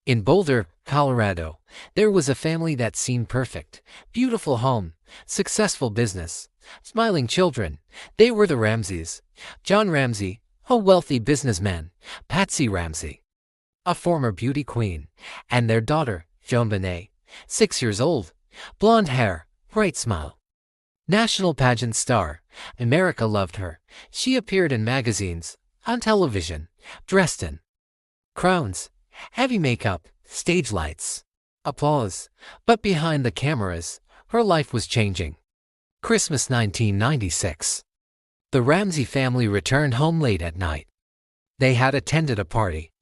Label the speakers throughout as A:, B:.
A: In Boulder, Colorado, there was a family that seemed perfect. Beautiful home, successful business, smiling children. They were the Ramseys. John Ramsey, a wealthy businessman, Patsy Ramsey, a former beauty queen, and their daughter, JonBenét, 6 years old, blonde hair, bright smile. National pageant star, America loved her. She appeared in magazines, on television, dressed in crowns, heavy makeup, stage lights, applause. But behind the cameras, her life was changing. Christmas 1996. The Ramsey family returned home late at night. They had attended a party.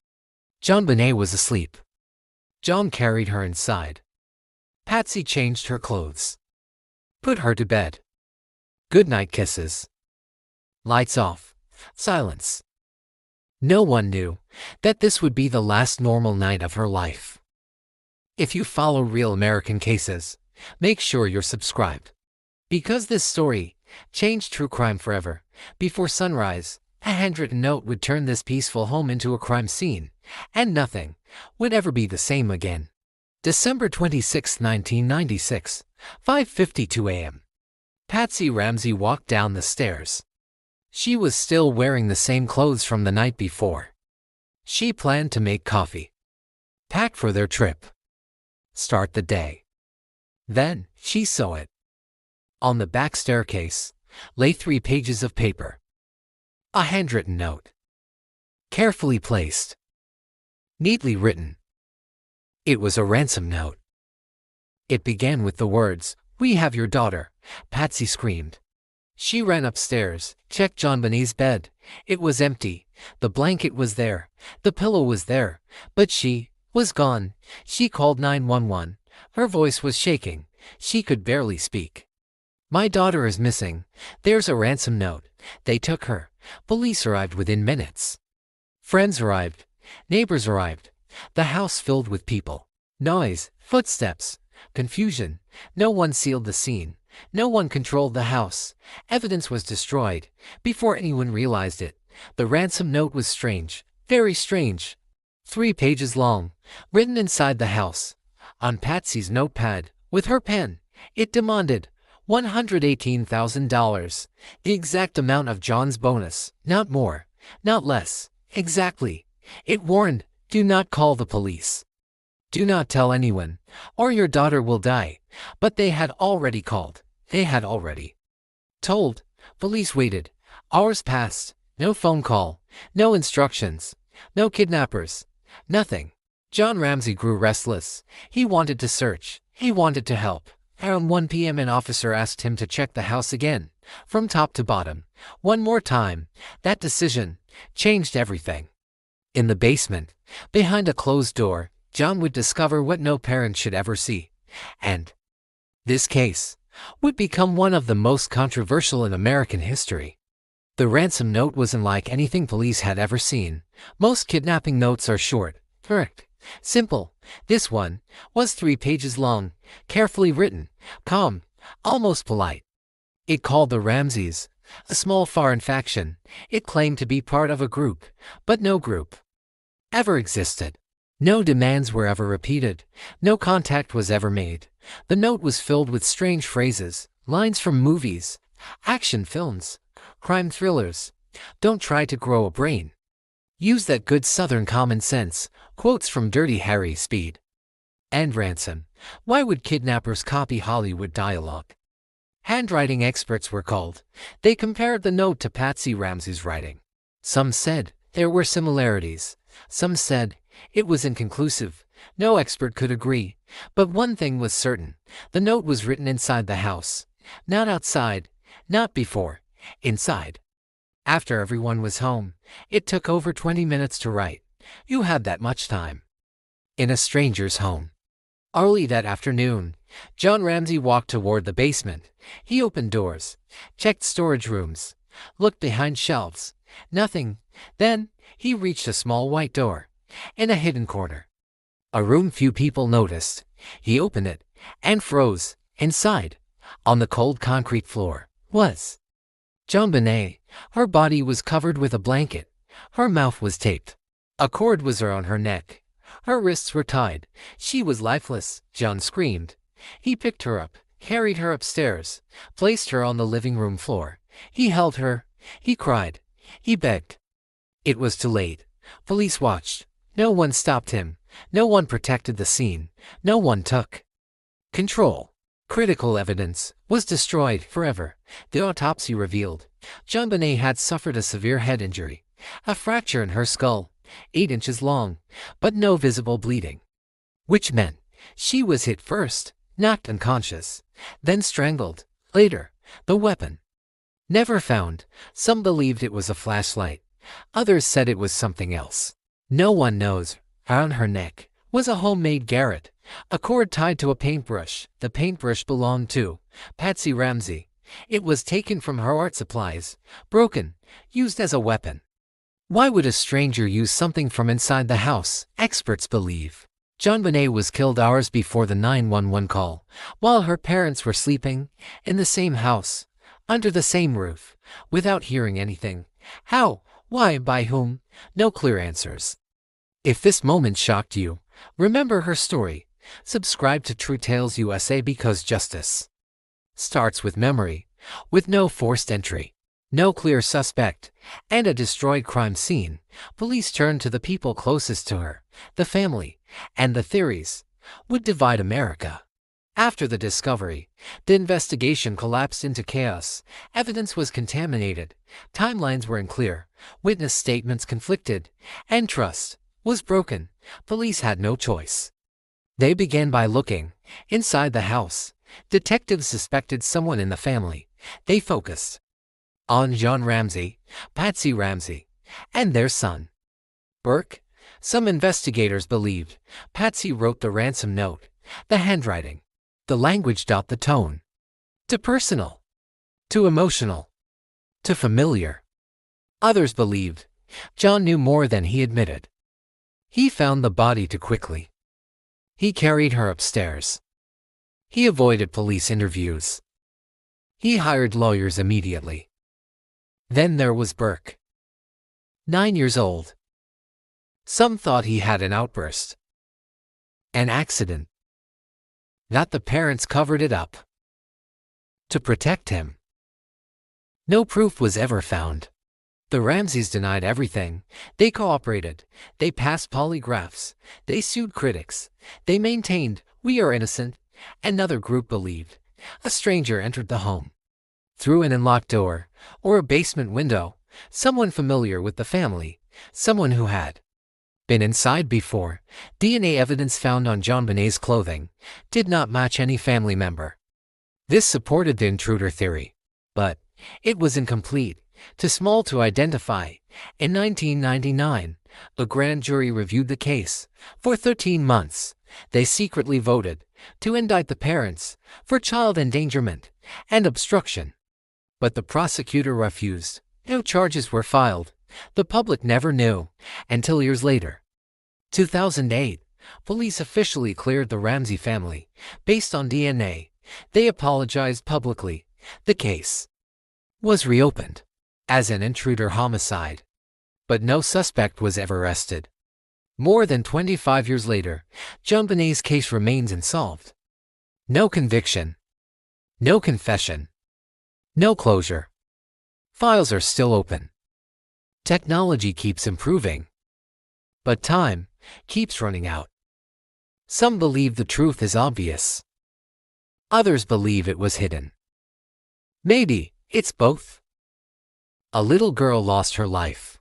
A: JonBenét was asleep. John carried her inside. Patsy changed her clothes, put her to bed. Goodnight kisses. Lights off. Silence. No one knew that this would be the last normal night of her life. If you follow real American cases, make sure you're subscribed. Because this story changed true crime forever. Before sunrise, a handwritten note would turn this peaceful home into a crime scene, and nothing would ever be the same again. December 26, 1996, 5:52 a.m. Patsy Ramsey walked down the stairs. She was still wearing the same clothes from the night before. She planned to make coffee, pack for their trip, start the day. Then she saw it. On the back staircase lay 3 pages of paper. A handwritten note, carefully placed, neatly written. It was a ransom note. It began with the words, "We have your daughter," Patsy screamed. She ran upstairs, checked JonBenét's bed. It was empty. The blanket was there. The pillow was there. But she was gone. She called 911. Her voice was shaking. She could barely speak. "My daughter is missing. There's a ransom note. They took her." Police arrived within minutes. Friends arrived. Neighbors arrived. The house filled with people. Noise, footsteps, confusion. No one sealed the scene. No one controlled the house. Evidence was destroyed before anyone realized it. The ransom note was strange, very strange. 3 pages long, written inside the house. On Patsy's notepad, with her pen, it demanded $118,000, the exact amount of John's bonus, not more, not less, exactly. It warned, "Do not call the police. Do not tell anyone, or your daughter will die." But they had already called. They had already told. Police waited. Hours passed. No phone call. No instructions. No kidnappers. Nothing. John Ramsey grew restless. He wanted to search. He wanted to help. Around 1 p.m. an officer asked him to check the house again, from top to bottom. One more time. That decision changed everything. In the basement, behind a closed door, John would discover what no parent should ever see. And this case would become one of the most controversial in American history. The ransom note wasn't like anything police had ever seen. Most kidnapping notes are short, direct, simple. This one was 3 pages long, carefully written, calm, almost polite. It called the Ramseys a small foreign faction. It claimed to be part of a group, but no group ever existed. No demands were ever repeated. No contact was ever made. The note was filled with strange phrases, lines from movies, action films, crime thrillers. "Don't try to grow a brain. Use that good Southern common sense," quotes from Dirty Harry Speed. And ransom. Why would kidnappers copy Hollywood dialogue? Handwriting experts were called. They compared the note to Patsy Ramsey's writing. Some said there were similarities. Some said it was inconclusive. No expert could agree. But one thing was certain. The note was written inside the house. Not outside. Not before. Inside. After everyone was home, it took over 20 minutes to write. You had that much time. In a stranger's home. Early that afternoon, John Ramsey walked toward the basement. He opened doors, checked storage rooms, looked behind shelves. Nothing. Then, he reached a small white door in a hidden corner. A room few people noticed. He opened it and froze. Inside, on the cold concrete floor, was JonBenét. Her body was covered with a blanket. Her mouth was taped. A cord was around her neck. Her wrists were tied. She was lifeless, John screamed. He picked her up, carried her upstairs, placed her on the living room floor. He held her. He cried. He begged. It was too late. Police watched. No one stopped him. No one protected the scene. No one took control. Critical evidence was destroyed forever. The autopsy revealed JonBenét had suffered a severe head injury, a fracture in her skull, 8 inches long, but no visible bleeding, which meant she was hit first, knocked unconscious, then strangled. Later, the weapon never found. Some believed it was a flashlight. Others said it was something else. No one knows. Around her neck was a homemade garrote, a cord tied to a paintbrush. The paintbrush belonged to Patsy Ramsey. It was taken from her art supplies, broken, used as a weapon. Why would a stranger use something from inside the house? Experts believe JonBenét was killed hours before the 911 call, while her parents were sleeping in the same house, under the same roof, without hearing anything. How? Why? By whom? No clear answers. If this moment shocked you, remember her story. Subscribe to True Tales USA because justice starts with memory, with no forced entry, no clear suspect, and a destroyed crime scene. Police turned to the people closest to her, the family, and the theories would divide America. After the discovery, the investigation collapsed into chaos. Evidence was contaminated, timelines were unclear, witness statements conflicted, and trust was broken. Police had no choice. They began by looking inside the house. Detectives suspected someone in the family. They focused on John Ramsey, Patsy Ramsey, and their son, Burke. Some investigators believed Patsy wrote the ransom note. The handwriting, the language, the tone. Too personal, too emotional, too familiar. Others believed John knew more than he admitted. He found the body too quickly. He carried her upstairs. He avoided police interviews. He hired lawyers immediately. Then there was Burke, 9 years old. Some thought he had an outburst, an accident, that the parents covered it up to protect him. No proof was ever found. The Ramseys denied everything. They cooperated. They passed polygraphs. They sued critics. They maintained, "We are innocent." Another group believed a stranger entered the home through an unlocked door or a basement window, someone familiar with the family, someone who had been inside before. DNA evidence found on JonBenét's clothing did not match any family member. This supported the intruder theory, but it was incomplete, too small to identify. In 1999, a grand jury reviewed the case. For 13 months, they secretly voted to indict the parents for child endangerment and obstruction. But the prosecutor refused. No charges were filed. The public never knew until years later. 2008, police officially cleared the Ramsey family based on DNA. They apologized publicly. The case was reopened as an intruder homicide, but no suspect was ever arrested. More than 25 years later, JonBenét's case remains unsolved. No conviction, no confession, no closure. Files are still open. Technology keeps improving, but time keeps running out. Some believe the truth is obvious. Others believe it was hidden. Maybe it's both. A little girl lost her life.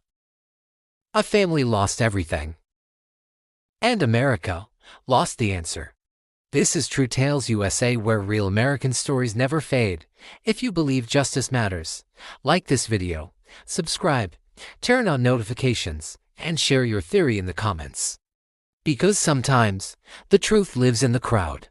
A: A family lost everything. And America lost the answer. This is True Tales USA, where real American stories never fade. If you believe justice matters, like this video, subscribe, turn on notifications, and share your theory in the comments. Because sometimes the truth lives in the crowd.